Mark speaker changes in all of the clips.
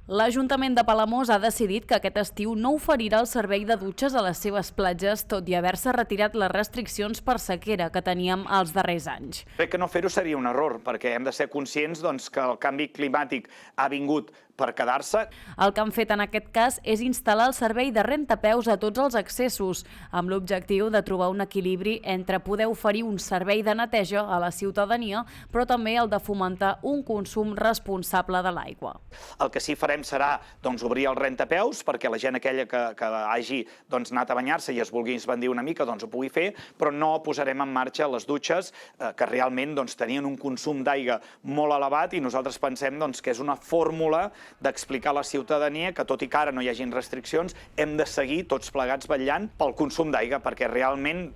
Speaker 1: L'Ajuntament de Palamós ha decidit que aquest estiu no oferirà el servei de dutxes a les seves platges, tot i haver-se retirat les restriccions per sequera que teníem els darrers anys.
Speaker 2: Crec que no fer-ho seria un error, perquè hem de ser conscients que el canvi climàtic ha vingut per quedar-se.
Speaker 1: El que han fet en aquest cas és instal·lar el servei de rentapeus a tots els accessos, amb l'objectiu de trobar un equilibri entre poder oferir un servei de neteja a la ciutadania, però també el de fomentar un consum responsable de l'aigua.
Speaker 2: El que sí farem serà obrir els rentapeus perquè la gent aquella que hagi anat a banyar-se i es vulgui esbandir una mica ho pugui fer, però no posarem en marxa les dutxes que realment tenien un consum d'aigua molt elevat i nosaltres pensem que és una fórmula d'explicar a la ciutadania que tot i que ara no hi hagin restriccions hem de seguir tots plegats vetllant pel consum d'aigua perquè realment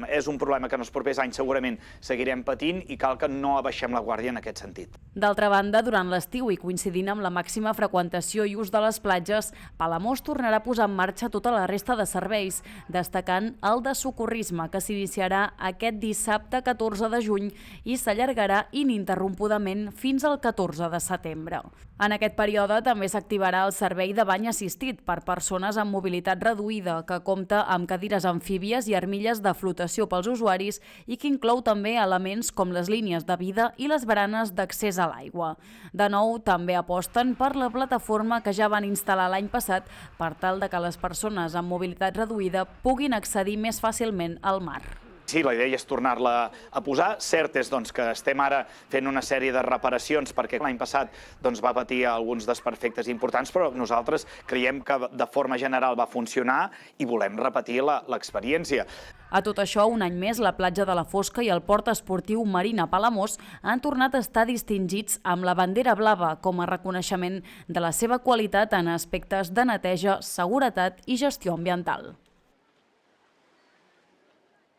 Speaker 2: és un problema que en els propers anys segurament seguirem patint i cal que no abaixem la guàrdia en aquest sentit.
Speaker 1: D'altra banda, durant l'estiu i coincidint amb la màxima freqüentació i ús de les platges, Palamós tornarà a posar en marxa tota la resta de serveis, destacant el de socorrisme que s'iniciarà aquest dissabte 14 de juny i s'allargarà ininterrompudament fins al 14 de setembre. En aquest període també s'activarà el servei de bany assistit per persones amb mobilitat reduïda, que compta amb cadires amfíbies i armilles de flotació pels usuaris i que inclou també elements com les línies de vida i les baranes d'accés a l'aigua. De nou, també aposten per la plataforma que ja van instal·lar l'any passat per tal de que les persones amb mobilitat reduïda puguin accedir més fàcilment al mar.
Speaker 2: Sí, la idea és tornar-la a posar. Cert és que estem ara fent una sèrie de reparacions perquè l'any passat va patir alguns desperfectes importants, però nosaltres creiem que de forma general va funcionar i volem repetir l'experiència.
Speaker 1: A tot això, un any més, la platja de la Fosca i el port esportiu Marina Palamós han tornat a estar distingits amb la bandera blava com a reconeixement de la seva qualitat en aspectes de neteja, seguretat i gestió ambiental.